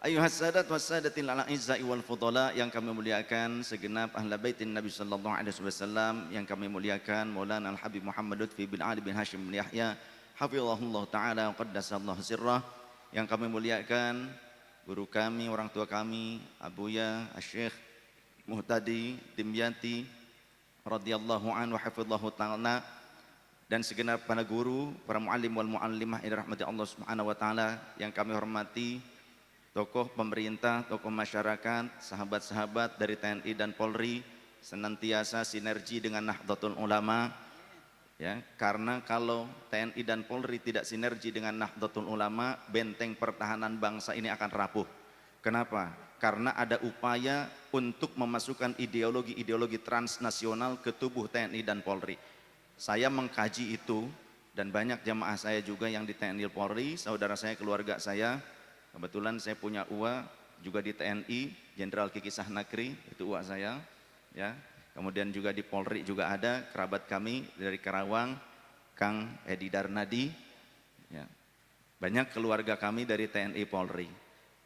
Ayuhas sadat was sadatil a'izza'i wal fudala, yang kami muliakan segenap ahli baitin Nabi sallallahu alaihi wasallam, yang kami muliakan Maulana Al-Habib Muhammad Lutfi bin Ali bin Hashim bin Yahya hafizahullah taala wa qaddasallahu sirrah, yang kami muliakan guru kami, orang tua kami, Abuya Syekh Muhtadi Dimyati radhiyallahu anhu hafizallahu taala, dan segenap para guru, para muallim wal muallimah ila rahmati Allah Subhanahu wa taala, yang kami hormati tokoh pemerintah, tokoh masyarakat, sahabat-sahabat dari TNI dan Polri, senantiasa sinergi dengan Nahdlatul Ulama, ya, karena kalau TNI dan Polri tidak sinergi dengan Nahdlatul Ulama, benteng pertahanan bangsa ini akan rapuh. Kenapa? Karena ada upaya untuk memasukkan ideologi-ideologi transnasional ke tubuh TNI dan Polri. Saya mengkaji itu, dan banyak jamaah saya juga yang di TNI Polri, saudara saya, keluarga saya. Kebetulan saya punya uwa juga di TNI, Jenderal Kikisah Nakri, itu uwa saya, ya. Kemudian juga di Polri juga ada kerabat kami dari Karawang, Kang Edi Darnadi, ya. Banyak keluarga kami dari TNI Polri.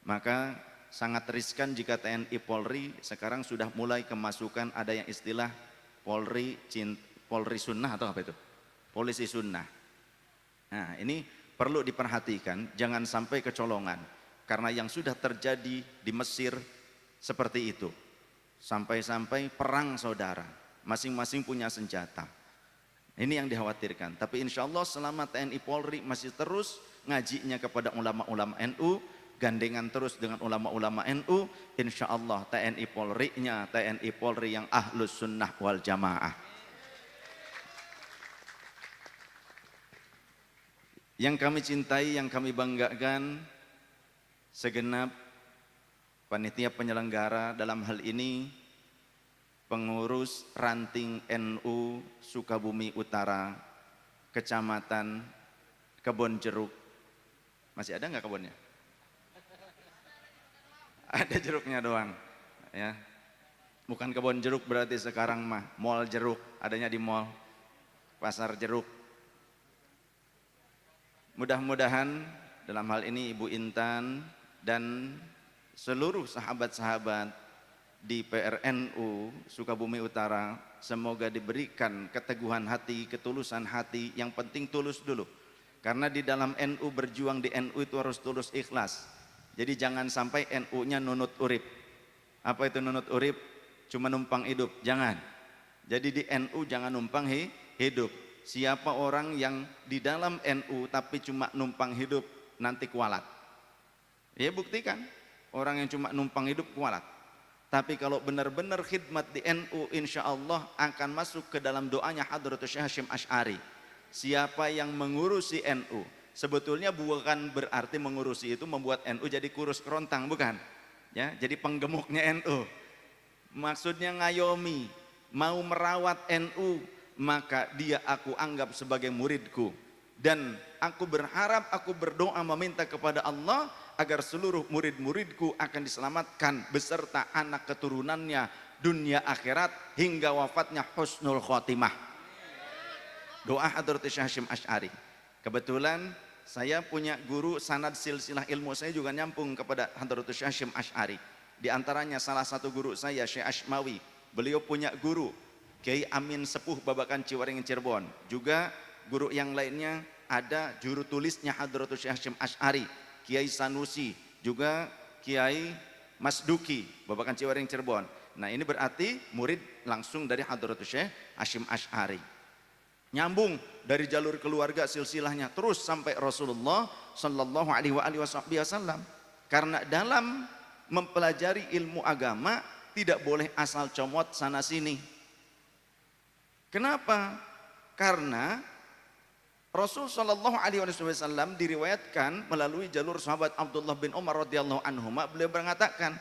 Maka sangat riskan jika TNI Polri sekarang sudah mulai kemasukan ada yang istilah Polri Sunnah atau apa itu? Polisi Sunnah. Nah, ini perlu diperhatikan, jangan sampai kecolongan. Karena yang sudah terjadi di Mesir seperti itu. Sampai-sampai perang saudara, masing-masing punya senjata. Ini yang dikhawatirkan. Tapi insya Allah selama TNI Polri masih terus ngajinya kepada ulama-ulama NU, gandengan terus dengan ulama-ulama NU, insya Allah TNI Polri-nya TNI Polri yang ahlus sunnah wal jamaah. Yang kami cintai, yang kami banggakan, segenap panitia penyelenggara, dalam hal ini pengurus ranting NU Sukabumi Utara, Kecamatan Kebon Jeruk. Masih ada nggak kebunnya? Ada jeruknya doang, ya. Bukan kebon jeruk berarti sekarang mah mall jeruk, adanya di mall, pasar jeruk. Mudah-mudahan dalam hal ini Ibu Intan dan seluruh sahabat-sahabat di PRNU Sukabumi Utara semoga diberikan keteguhan hati, ketulusan hati, yang penting tulus dulu. Karena di dalam NU, berjuang di NU itu harus tulus, ikhlas. Jadi jangan sampai NU-nya nunut urip. Apa itu nunut urip? Cuma numpang hidup, jangan. Jadi di NU jangan numpang hidup. Siapa orang yang di dalam NU tapi cuma numpang hidup, nanti kualat. Ya buktikan, orang yang cuma numpang hidup kualat. Tapi kalau benar-benar khidmat di NU, insya Allah akan masuk ke dalam doanya Hadratus Syekh Hasyim Asy'ari. Siapa yang mengurusi NU, sebetulnya bukan berarti mengurusi itu membuat NU jadi kurus kerontang, bukan. Ya, jadi penggemuknya NU. Maksudnya ngayomi, mau merawat NU, maka dia aku anggap sebagai muridku. Dan aku berharap, aku berdoa meminta kepada Allah agar seluruh murid-muridku akan diselamatkan beserta anak keturunannya dunia akhirat hingga wafatnya husnul khotimah. Doa Hadratus Syekh Hasyim Asy'ari. Kebetulan saya punya guru sanad silsilah ilmu saya juga nyambung kepada Hadratus Syekh Hasyim Asy'ari. Di antaranya salah satu guru saya Syekh Ashmawi. Beliau punya guru Kiai Amin Sepuh Babakan Ciwaringin Cirebon. Juga guru yang lainnya ada juru tulisnya Hadratus Syekh Hasyim Asy'ari, Kiai Sanusi, juga Kiai Mas Duki Babakan Ciwaringin Cirebon. Nah, ini berarti murid langsung dari Hadratus Syekh Hasyim Asy'ari. Nyambung dari jalur keluarga silsilahnya terus sampai Rasulullah sallallahu alaihi wasallam. Karena dalam mempelajari ilmu agama tidak boleh asal comot sana sini. Kenapa? Karena Rasul sallallahu alaihi wasallam diriwayatkan melalui jalur sahabat Abdullah bin Umar radhiyallahu anhuma, beliau mengatakan,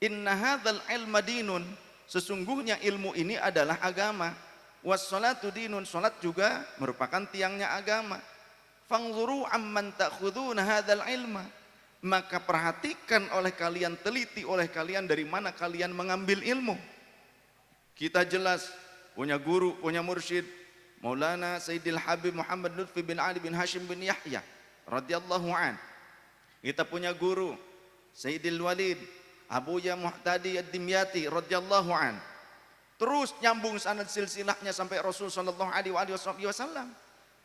"Inna hadzal ilma dinun." Sesungguhnya ilmu ini adalah agama. Was-salatu dinun, salat juga merupakan tiangnya agama. Fanzuru amman ta'khuduna hadzal ilma. Maka perhatikan oleh kalian, teliti oleh kalian dari mana kalian mengambil ilmu. Kita jelas punya guru, punya mursyid, Maulana Sayyidil Habib Muhammad Lutfi bin Ali bin Hashim bin Yahya radhiyallahu an. Kita punya guru Sayyidil Walid, Abuya Muhtadi Ad-Dimyati radhiyallahu an. Terus nyambung sanad silsilahnya sampai Rasul sallallahu alaihi wasallam.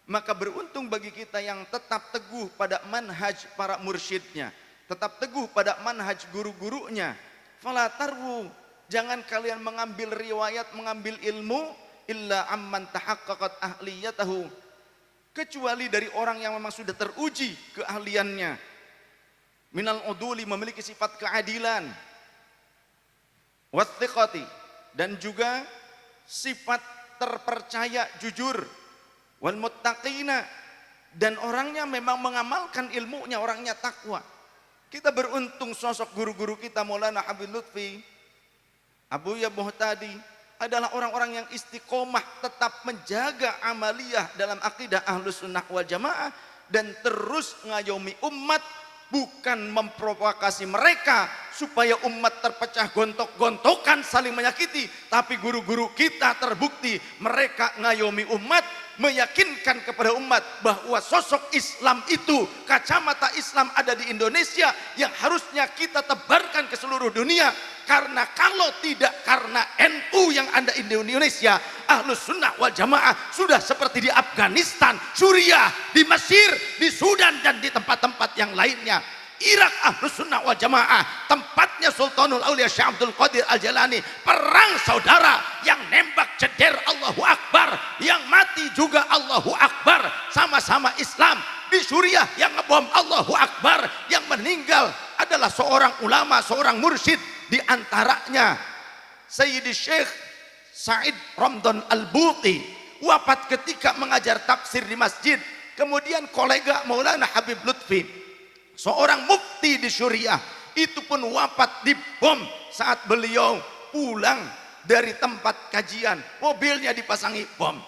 Maka beruntung bagi kita yang tetap teguh pada manhaj para mursyidnya, tetap teguh pada manhaj guru-gurunya. Fala tarwu, jangan kalian mengambil riwayat, mengambil ilmu illa amman tahaqqaqat ahliyatahu, kecuali dari orang yang memang sudah teruji keahliannya. Minal uduli, memiliki sifat keadilan, wathiqati, dan juga sifat terpercaya, jujur, wal muttaqina, dan orangnya memang mengamalkan ilmunya, orangnya takwa. Kita beruntung sosok guru-guru kita Maulana Habib Lutfi, Abuya Muhtadi adalah orang-orang yang istiqomah tetap menjaga amaliyah dalam akidah Ahlus Sunnah wal Jamaah dan terus ngayomi umat, bukan memprovokasi mereka supaya umat terpecah gontok-gontokan saling menyakiti, tapi guru-guru kita terbukti mereka ngayomi umat, meyakinkan kepada umat bahwa sosok Islam itu, kacamata Islam ada di Indonesia yang harusnya kita tebarkan ke seluruh dunia. Karena kalau tidak karena NU yang ada di Indonesia, Ahlus Sunnah wal Jamaah sudah seperti di Afghanistan, Suriah, di Mesir, di Sudan, dan di tempat-tempat yang lainnya. Irak Ahlus Sunnah wal Jamaah tempatnya Sultanul Aulia Syekh Abdul Qadir Al-Jalani, perang saudara, yang nembak ceder Allahu Akbar, yang mati juga Allahu Akbar, sama-sama Islam. Di Suriah yang ngebom Allahu Akbar, yang meninggal adalah seorang ulama, seorang mursyid, di antaranya Sayyidi Syekh Said Ramdan Al-Buti, wafat ketika mengajar tafsir di masjid. Kemudian kolega Maulana Habib Lutfi, seorang mufti di Suriah, itu pun wafat dibom saat beliau pulang dari tempat kajian, mobilnya dipasangi bom.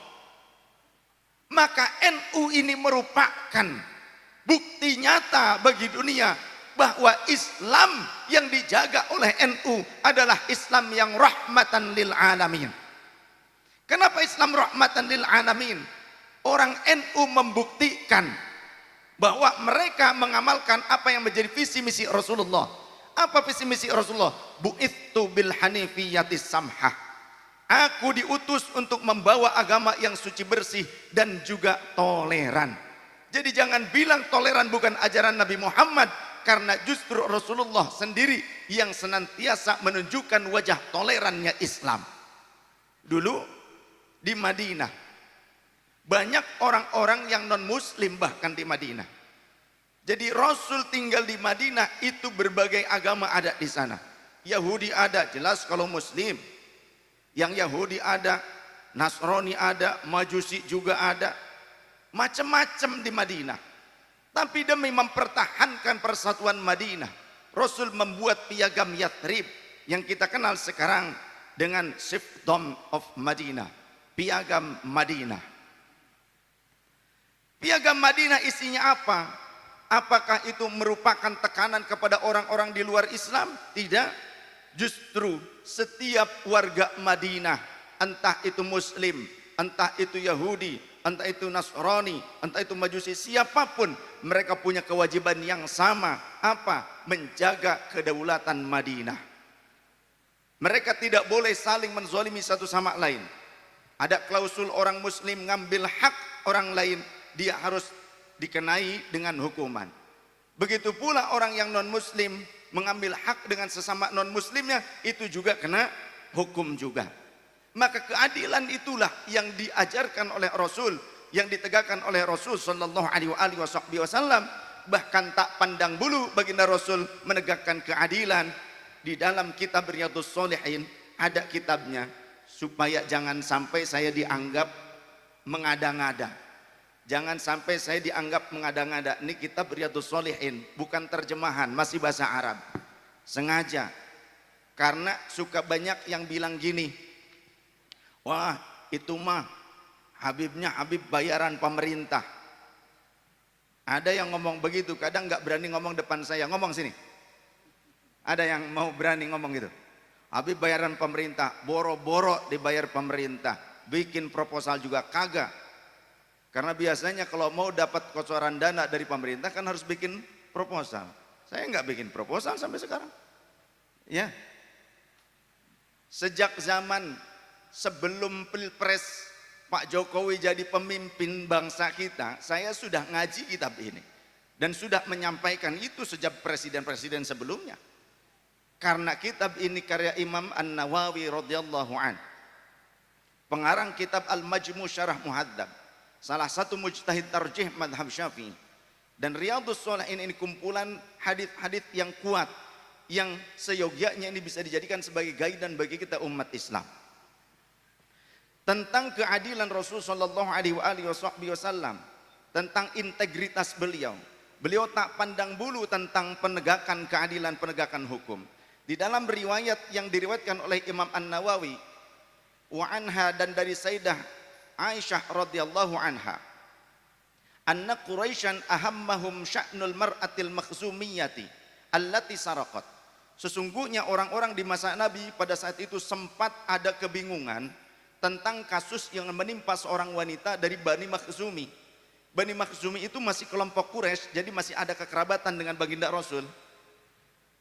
Maka NU ini merupakan bukti nyata bagi dunia bahwa Islam yang dijaga oleh NU adalah Islam yang rahmatan lil alamin. Kenapa Islam rahmatan lil alamin? Orang NU membuktikan bahwa mereka mengamalkan apa yang menjadi visi misi Rasulullah. Apa visi misi Rasulullah? Bu'ittu bil hanifiyatis samhah. Aku diutus untuk membawa agama yang suci bersih dan juga toleran. Jadi jangan bilang toleran bukan ajaran Nabi Muhammad, karena justru Rasulullah sendiri yang senantiasa menunjukkan wajah tolerannya Islam. Dulu di Madinah banyak orang-orang yang non muslim, bahkan di Madinah. Jadi Rasul tinggal di Madinah itu berbagai agama ada di sana. Yahudi ada, jelas kalau muslim. Yang Yahudi ada, Nasrani ada, Majusi juga ada. Macam-macam di Madinah. Tapi demi mempertahankan persatuan Madinah, Rasul membuat piagam Yathrib yang kita kenal sekarang dengan Chiefdom of Madinah, piagam Madinah. Piagam Madinah isinya apa? Apakah itu merupakan tekanan kepada orang-orang di luar Islam? Tidak. Justru setiap warga Madinah, entah itu Muslim, entah itu Yahudi, entah itu Nasrani, entah itu Majusi, siapapun, mereka punya kewajiban yang sama. Apa? Menjaga kedaulatan Madinah. Mereka tidak boleh saling menzalimi satu sama lain. Ada klausul orang muslim ngambil hak orang lain, dia harus dikenai dengan hukuman. Begitu pula orang yang non muslim mengambil hak dengan sesama non muslimnya, itu juga kena hukum juga. Maka keadilan itulah yang diajarkan oleh Rasul, yang ditegakkan oleh Rasul sallallahu alaihi wasallam. Bahkan tak pandang bulu baginda Rasul menegakkan keadilan. Di dalam kitab Riyadhus Shalihin ada kitabnya, supaya jangan sampai saya dianggap mengada-ngada. Jangan sampai saya dianggap mengada-ngada. Ini kitab Riyadhus Shalihin, bukan terjemahan, masih bahasa Arab. Sengaja. Karena suka banyak yang bilang gini, wah itu mah Habibnya Habib bayaran pemerintah. Ada yang ngomong begitu, kadang nggak berani ngomong depan saya. Ngomong sini. Ada yang mau berani ngomong gitu. Habib bayaran pemerintah, boro-boro dibayar pemerintah. Bikin proposal juga kagak. Karena biasanya kalau mau dapat kocoran dana dari pemerintah kan harus bikin proposal. Saya nggak bikin proposal sampai sekarang. Ya, sejak zaman sebelum Pilpres Pak Jokowi jadi pemimpin bangsa kita, saya sudah ngaji kitab ini dan sudah menyampaikan itu sejak presiden-presiden sebelumnya. Karena kitab ini karya Imam An-Nawawi radhiyallahu an, pengarang kitab Al-Majmu' Syarah Muhadzab, salah satu mujtahid tarjih madhab Syafi'i. Dan Riyadhus Shalihin ini kumpulan hadis-hadis yang kuat, yang seyogyanya ini bisa dijadikan sebagai guidance bagi kita umat Islam. Tentang keadilan Rasul sallallahu alaihi wasallam, tentang integritas beliau. Beliau tak pandang bulu tentang penegakan keadilan, penegakan hukum. Di dalam riwayat yang diriwayatkan oleh Imam An-Nawawi wa anha, dan dari Sayyidah Aisyah radhiyallahu anha, anna Quraisyan ahammahum sya'nul mar'atil makhzumiyyati allati saraqat. Sesungguhnya orang-orang di masa Nabi pada saat itu sempat ada kebingungan tentang kasus yang menimpa seorang wanita dari Bani Makhzumi. Bani Makhzumi itu masih kelompok Quraisy, jadi masih ada kekerabatan dengan baginda Rasul.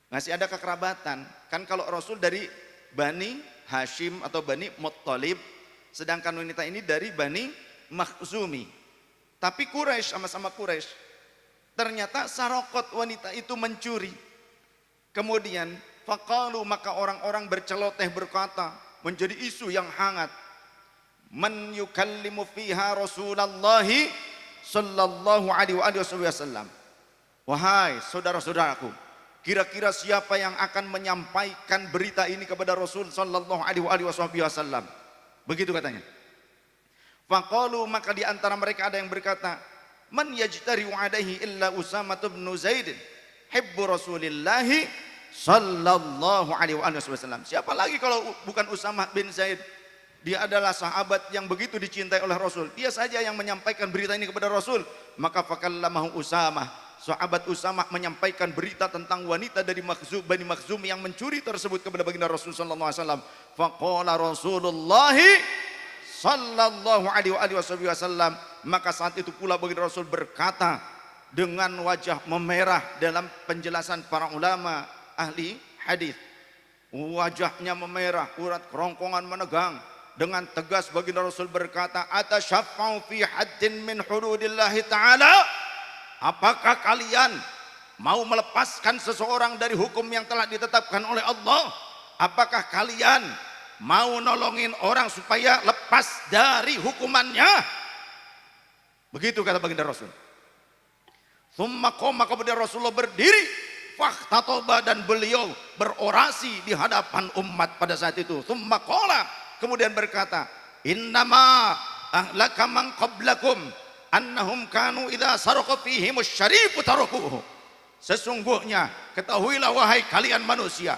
Masih ada kekerabatan. Kan kalau Rasul dari Bani Hashim atau Bani Muttalib, sedangkan wanita ini dari Bani Makhzumi. Tapi Quraisy, sama-sama Quraisy, ternyata sarokot, wanita itu mencuri. Kemudian faqalu, maka orang-orang berceloteh berkata, menjadi isu yang hangat, man yukallimu fiha Rasulullahi sallallahu alaihi wasallam. Wahai saudara-saudaraku, kira-kira siapa yang akan menyampaikan berita ini kepada Rasul sallallahu alaihi wasallam? Begitu katanya. Faqalu, maka di antara mereka ada yang berkata, man yajtari'u alaihi illa Usamah bin Zaid hibbu Rasulillah sallallahu alaihi wasallam. Siapa lagi kalau bukan Usamah bin Zaid? Dia adalah sahabat yang begitu dicintai oleh Rasul. Dia saja yang menyampaikan berita ini kepada Rasul. Maka fakallamahu Usamah, sahabat Usamah menyampaikan berita tentang wanita dari Bani Makhzum yang mencuri tersebut kepada baginda Rasul sallallahu alaihi wasallam. Faqala Rasulullah sallallahu alaihi wasallam, maka saat itu pula baginda Rasul berkata dengan wajah memerah, dalam penjelasan para ulama ahli hadis, wajahnya memerah, urat kerongkongan menegang, dengan tegas baginda Rasul berkata, atasyaffa'u fi haddin min hududillahi ta'ala, apakah kalian mau melepaskan seseorang dari hukum yang telah ditetapkan oleh Allah? Apakah kalian mau nolongin orang supaya lepas dari hukumannya? Begitu kata baginda Rasul. Tsumma qama, kemudian Rasulullah berdiri, fakhtatoba, dan beliau berorasi di hadapan umat pada saat itu. Tsumma qala, kemudian berkata, innama ahlaka man qablakum annahum kanu idza saraqa fihimus syarifu tarakuhu. Sesungguhnya ketahuilah wahai kalian manusia,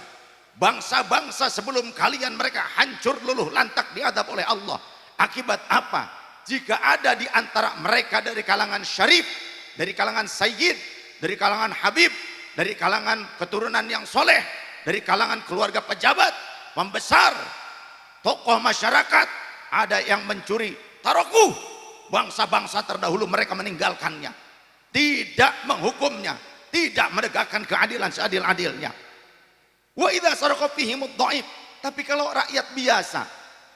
bangsa-bangsa sebelum kalian mereka hancur luluh lantak diadab oleh Allah. Akibat apa? Jika ada di antara mereka dari kalangan syarif, dari kalangan sayyid, dari kalangan habib, dari kalangan keturunan yang soleh, dari kalangan keluarga pejabat, pembesar, tokoh masyarakat, ada yang mencuri, tarokuh, bangsa-bangsa terdahulu mereka meninggalkannya, tidak menghukumnya, tidak menegakkan keadilan seadil-adilnya. Wa idza saraqa fihimud dhaif, tapi kalau rakyat biasa,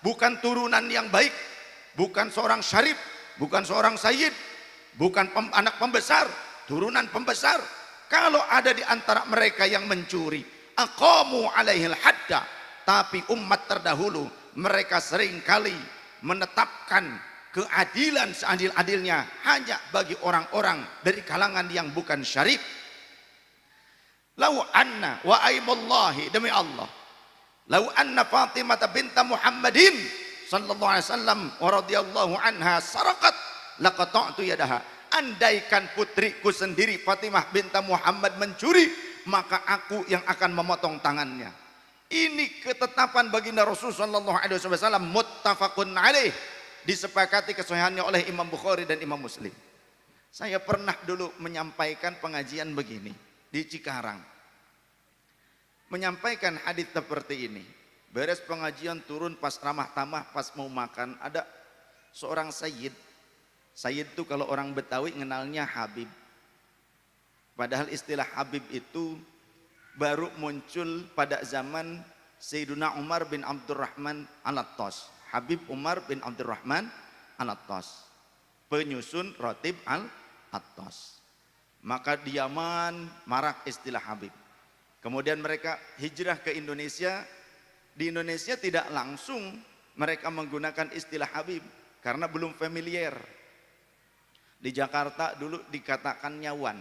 bukan turunan yang baik, bukan seorang syarif, bukan seorang sayyid, bukan anak pembesar, turunan pembesar, kalau ada di antara mereka yang mencuri, aqamu alaihil hadda, tapi umat terdahulu mereka seringkali menetapkan keadilan seadil-adilnya hanya bagi orang-orang dari kalangan yang bukan syarif. Lau anna wa aimullahi, demi Allah, lau anna Fatimah binta Muhammadin sallallahu alaihi wasallam wa radhiyallahu anha saraqat laqata'tu yadaha. Andaikan putriku sendiri Fatimah binta Muhammad mencuri, maka aku yang akan memotong tangannya. Ini ketetapan baginda Rasul sallallahu alaihi wasallam, muttafaqun alaih, disepakati kesahihannya oleh Imam Bukhari dan Imam Muslim. Saya pernah dulu menyampaikan pengajian begini di Cikarang, menyampaikan hadis seperti ini. Beres pengajian turun, pas ramah tamah, pas mau makan, ada seorang sayyid. Sayyid itu kalau orang Betawi ngenalnya Habib. Padahal istilah Habib itu baru muncul pada zaman Sayyiduna Umar bin Abdurrahman Al-Attas. Habib Umar bin Abdurrahman Al-Attas, penyusun Ratib Al-Attas. Maka di Yaman marak istilah Habib. Kemudian mereka hijrah ke Indonesia. Di Indonesia tidak langsung mereka menggunakan istilah Habib karena belum familiar. Di Jakarta dulu dikatakan Nyawan,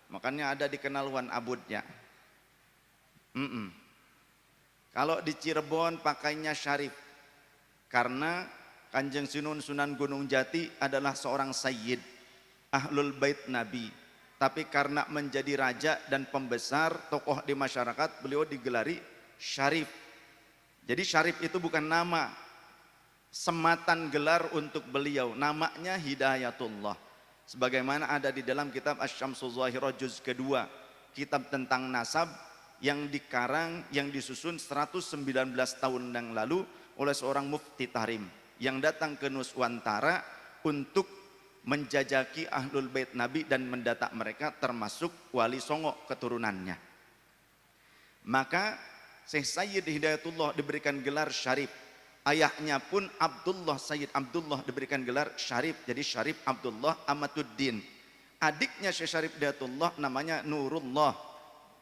makanya ada dikenal Wan Abudnya. Kalau di Cirebon pakainya Syarif karena Kanjeng Sunan Gunung Jati adalah seorang sayyid Ahlul Bait Nabi, tapi karena menjadi raja dan pembesar tokoh di masyarakat beliau digelari Syarif. Jadi Syarif itu bukan nama, sematan gelar untuk beliau, namanya Hidayatullah. Sebagaimana ada di dalam kitab Asy-Syamsul Zahirah juz kedua, kitab tentang nasab yang dikarang, yang disusun 119 tahun yang lalu oleh seorang mufti tahrim yang datang ke Nuswantara untuk menjajaki Ahlul Bait Nabi dan mendata mereka, termasuk Wali Songo keturunannya. Maka Syekh Sayyid Hidayatullah diberikan gelar Syarif. Ayahnya pun Abdullah, Sayyid Abdullah diberikan gelar Syarif, jadi Syarif Abdullah Amatuddin. Adiknya Syekh Syarif Hidayatullah namanya Nurullah,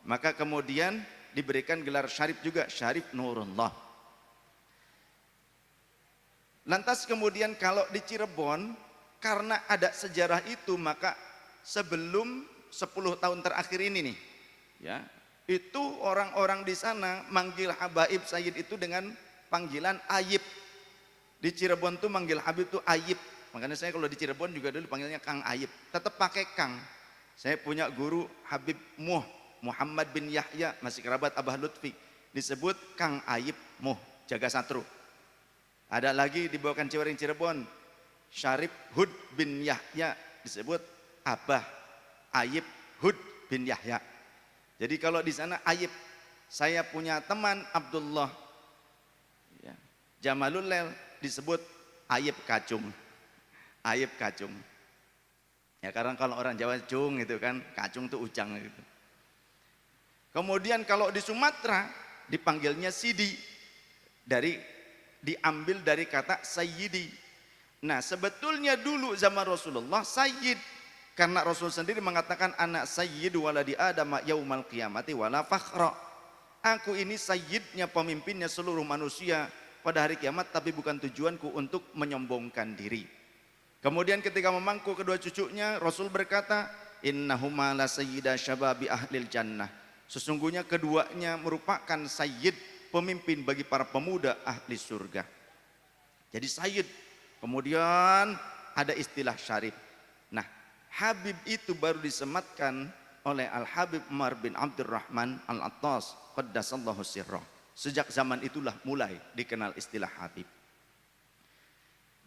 maka kemudian diberikan gelar Syarif juga, Syarif Nurullah. Lantas kemudian kalau di Cirebon, karena ada sejarah itu, maka sebelum 10 tahun terakhir ini nih, ya, itu orang-orang di sana manggil Habaib Sayyid itu dengan panggilan Ayib. Di Cirebon tuh manggil Habib tuh Ayib. Makanya saya kalau di Cirebon juga dulu panggilnya Kang Ayib. Tetap pakai Kang. Saya punya guru Habib Muhammad bin Yahya, masih kerabat Abah Lutfi, disebut Kang Ayib Muh Jaga Satru. Ada lagi di Bawakan Ciwaring Cirebon, Syarif Hud bin Yahya, disebut Abah Ayib Hud bin Yahya. Jadi kalau di sana Ayib. Saya punya teman Abdullah, ya, Jamalul Lel, disebut Ayib Kacung. Ayib Kacung. Ya karena kalau orang Jawa cung itu kan, Kacung itu ujang gitu. Kemudian kalau di Sumatera dipanggilnya Sidi, diambil dari kata Sayyidi. Nah sebetulnya dulu zaman Rasulullah Sayyid, karena Rasul sendiri mengatakan anak sayyidu waladi Adam yaumal qiyamati wala fakhra. Aku ini sayyidnya, pemimpinnya seluruh manusia pada hari kiamat, tapi bukan tujuanku untuk menyombongkan diri. Kemudian ketika memangku kedua cucunya, Rasul berkata, innahuma la sayyida syababi ahlil jannah. Sesungguhnya keduanya merupakan sayyid, pemimpin bagi para pemuda ahli surga. Jadi sayyid. Kemudian ada istilah Syarif. Nah, Habib itu baru disematkan oleh Al-Habib Umar bin Abdurrahman Al-Attas qaddasallahu sirrah. Sejak zaman itulah mulai dikenal istilah Habib.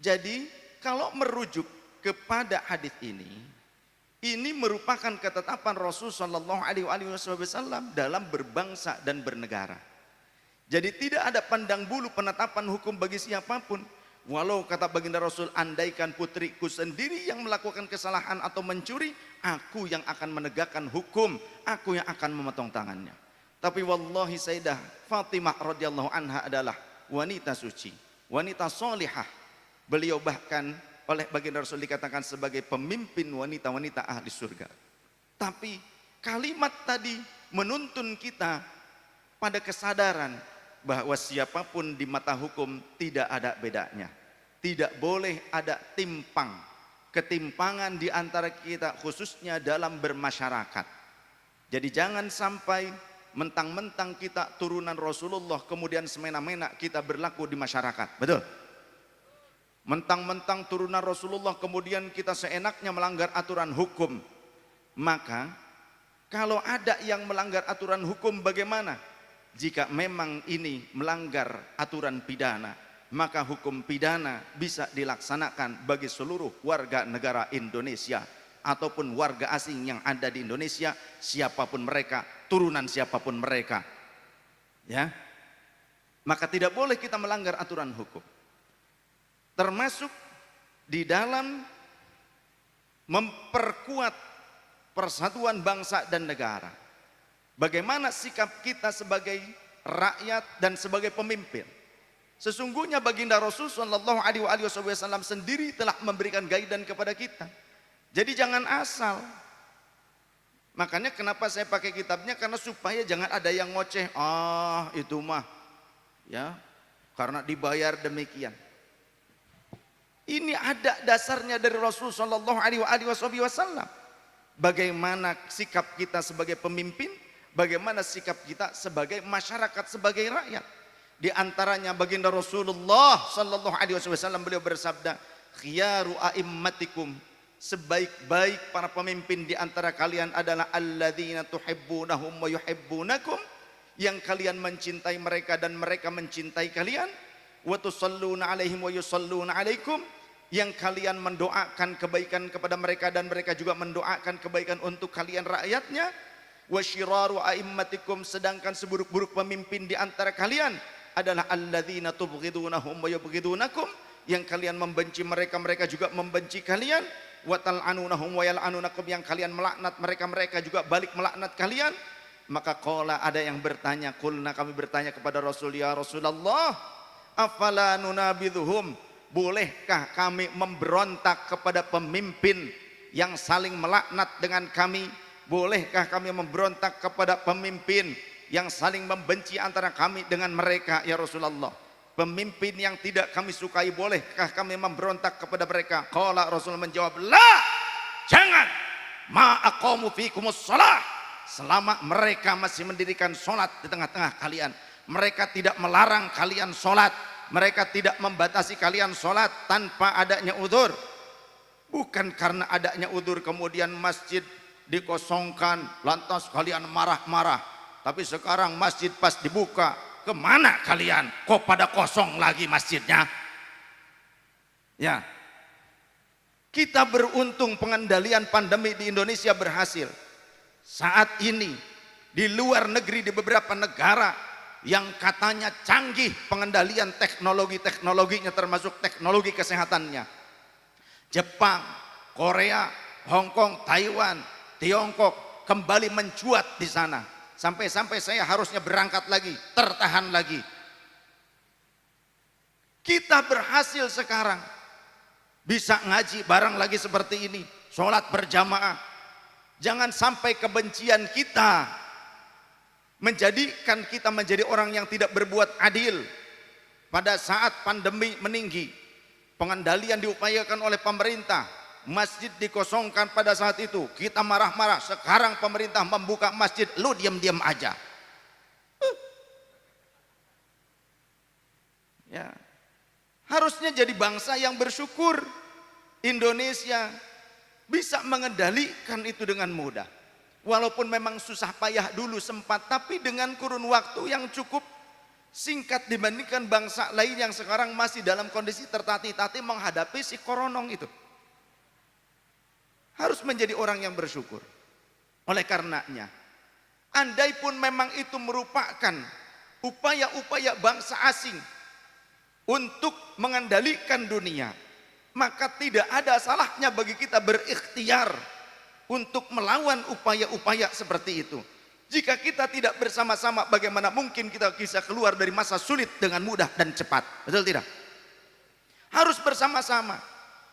Jadi kalau merujuk kepada hadis ini merupakan ketetapan Rasul Shallallahu Alaihi Wasallam dalam berbangsa dan bernegara. Jadi tidak ada pandang bulu penetapan hukum bagi siapapun. Walau kata baginda Rasul, andaikan putriku sendiri yang melakukan kesalahan atau mencuri, aku yang akan menegakkan hukum, aku yang akan memotong tangannya. Tapi wallahi Sayyidah Fatimah radhiyallahu anha adalah wanita suci, wanita solihah. Beliau bahkan oleh baginda Rasul dikatakan sebagai pemimpin wanita-wanita ahli surga. Tapi kalimat tadi menuntun kita pada kesadaran bahwa siapapun di mata hukum tidak ada bedanya. Tidak boleh ada ketimpangan di antara kita, khususnya dalam bermasyarakat. Jadi jangan sampai mentang-mentang kita turunan Rasulullah kemudian semena-mena kita berlaku di masyarakat. Betul? Mentang-mentang turunan Rasulullah kemudian kita seenaknya melanggar aturan hukum. Maka kalau ada yang melanggar aturan hukum, bagaimana? Jika memang ini melanggar aturan pidana, maka hukum pidana bisa dilaksanakan bagi seluruh warga negara Indonesia ataupun warga asing yang ada di Indonesia, siapapun mereka, turunan siapapun mereka. Ya. Maka tidak boleh kita melanggar aturan hukum. Termasuk di dalam memperkuat persatuan bangsa dan negara. Bagaimana sikap kita sebagai rakyat dan sebagai pemimpin? Sesungguhnya baginda Rasul sallallahu alaihi wasallam sendiri telah memberikan guidance kepada kita. Jadi jangan asal. Makanya kenapa saya pakai kitabnya, karena supaya jangan ada yang ngoceh, itu mah ya karena dibayar demikian. Ini ada dasarnya dari Rasul sallallahu alaihi wasallam. Bagaimana sikap kita sebagai pemimpin, bagaimana sikap kita sebagai masyarakat, sebagai rakyat. Di antaranya baginda Rasulullah sallallahu alaihi wasallam, beliau bersabda, khiyaru a'immatikum, sebaik-baik para pemimpin di antara kalian adalah alladzina tuhibbunahum wa yuhibbunakum, yang kalian mencintai mereka dan mereka mencintai kalian, wa tusalluna alaihim wa yusalluna alaikum, yang kalian mendoakan kebaikan kepada mereka dan mereka juga mendoakan kebaikan untuk kalian rakyatnya. Wa syiraru a'immatikum, sedangkan seburuk-buruk pemimpin di antara kalian adalah alladzina tubghidunahum wa yubghidunakum, yang kalian membenci mereka, mereka juga membenci kalian. Wa tal'anunahum wa yal'anunakum, yang kalian melaknat mereka, mereka juga balik melaknat kalian. Maka qala, ada yang bertanya, qulna, kami bertanya kepada Rasul, ya Rasulullah, afala nunabidhuhum, bolehkah kami memberontak kepada pemimpin yang saling melaknat dengan kami? Bolehkah kami memberontak kepada pemimpin yang saling membenci antara kami dengan mereka, ya Rasulullah? Pemimpin yang tidak kami sukai, bolehkah kami memberontak kepada mereka? Qala, Rasul menjawab, la, jangan, ma aqamu fikumus shalah, selama mereka masih mendirikan sholat di tengah-tengah kalian. Mereka tidak melarang kalian sholat, mereka tidak membatasi kalian sholat tanpa adanya udzur. Bukan karena adanya udzur kemudian masjid dikosongkan lantas kalian marah-marah. Tapi sekarang masjid pas dibuka, kemana kalian? Kok pada kosong lagi masjidnya? Ya, kita beruntung pengendalian pandemi di Indonesia berhasil. Saat ini di luar negeri, di beberapa negara yang katanya canggih pengendalian teknologinya, termasuk teknologi kesehatannya, Jepang, Korea, Hong Kong, Taiwan, Tiongkok, kembali mencuat di sana. Sampai-sampai saya harusnya berangkat lagi, tertahan lagi. Kita berhasil sekarang bisa ngaji bareng lagi seperti ini, sholat berjamaah. Jangan sampai kebencian kita menjadikan kita menjadi orang yang tidak berbuat adil. Pada saat pandemi meninggi, pengendalian diupayakan oleh pemerintah, masjid dikosongkan pada saat itu, kita marah-marah. Sekarang pemerintah membuka masjid, lu diam-diam aja. Ya, harusnya jadi bangsa yang bersyukur. Indonesia bisa mengendalikan itu dengan mudah. Walaupun memang susah payah dulu sempat, tapi dengan kurun waktu yang cukup singkat dibandingkan bangsa lain yang sekarang masih dalam kondisi tertatih-tatih menghadapi si koronong itu. Harus menjadi orang yang bersyukur. Oleh karenanya, andai pun memang itu merupakan upaya-upaya bangsa asing untuk mengendalikan dunia, maka tidak ada salahnya bagi kita berikhtiar untuk melawan upaya-upaya seperti itu. Jika kita tidak bersama-sama, bagaimana mungkin kita bisa keluar dari masa sulit dengan mudah dan cepat? Betul tidak? Harus bersama-sama.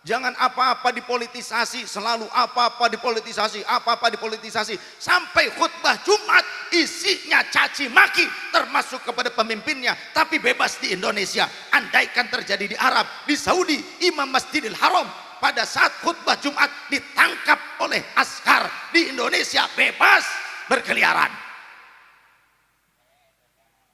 Jangan apa-apa dipolitisasi, selalu apa-apa dipolitisasi, apa-apa dipolitisasi. Sampai khutbah Jumat isinya caci maki, termasuk kepada pemimpinnya. Tapi bebas di Indonesia. Andaikan terjadi di Arab, di Saudi, Imam Masjidil Haram pada saat khutbah Jumat ditangkap oleh askar, di Indonesia bebas berkeliaran.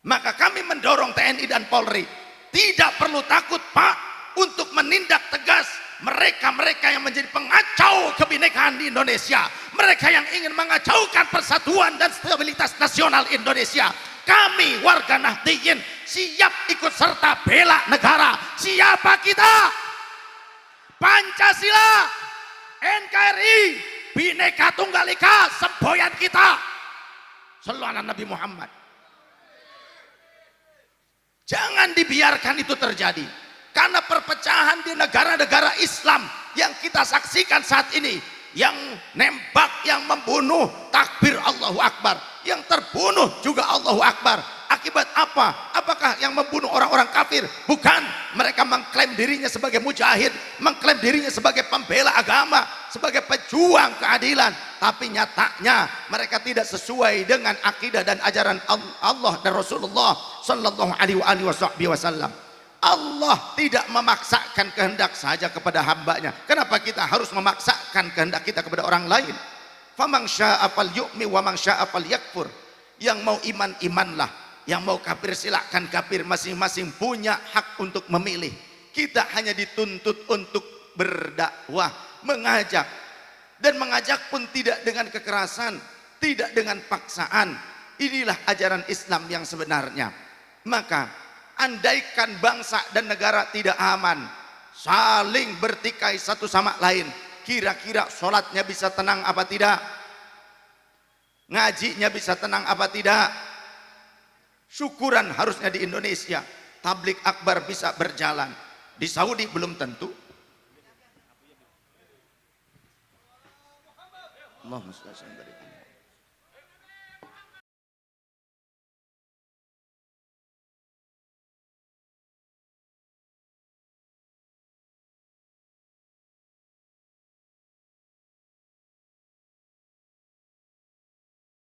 Maka kami mendorong TNI dan Polri, tidak perlu takut Pak untuk menindak tegas mereka-mereka yang menjadi pengacau kebinekaan di Indonesia, mereka yang ingin mengacaukan persatuan dan stabilitas nasional Indonesia. Kami warga Nahdliyin siap ikut serta bela negara. Siapa kita? Pancasila, NKRI, Bhinneka Tunggal Ika, semboyan kita. Sallallahu Nabi Muhammad. Jangan dibiarkan itu terjadi. Karena perpecahan di negara-negara Islam yang kita saksikan saat ini, yang nembak, yang membunuh, takbir Allahu Akbar, yang terbunuh juga Allahu Akbar. Akibat apa? Apakah yang membunuh orang-orang kafir? Bukan, mereka mengklaim dirinya sebagai mujahid, mengklaim dirinya sebagai pembela agama, sebagai pejuang keadilan, tapi nyatanya mereka tidak sesuai dengan akidah dan ajaran Allah dan Rasulullah sallallahu alaihi wasallam. Allah tidak memaksakan kehendak saja kepada hambanya. Kenapa kita harus memaksakan kehendak kita kepada orang lain? Faman syaa'a falyu'min wa man syaa'a falyakfur. Yang mau iman, imanlah. Yang mau kafir, silakan kafir. Masing-masing punya hak untuk memilih. Kita hanya dituntut untuk berdakwah, mengajak. Dan mengajak pun tidak dengan kekerasan, tidak dengan paksaan. Inilah ajaran Islam yang sebenarnya. Maka andaikan bangsa dan negara tidak aman, saling bertikai satu sama lain, kira-kira sholatnya bisa tenang apa tidak? Ngajinya bisa tenang apa tidak? Syukuran harusnya di Indonesia tablik akbar bisa berjalan. Di Saudi belum tentu. Allahumma shalli ala Muhammad.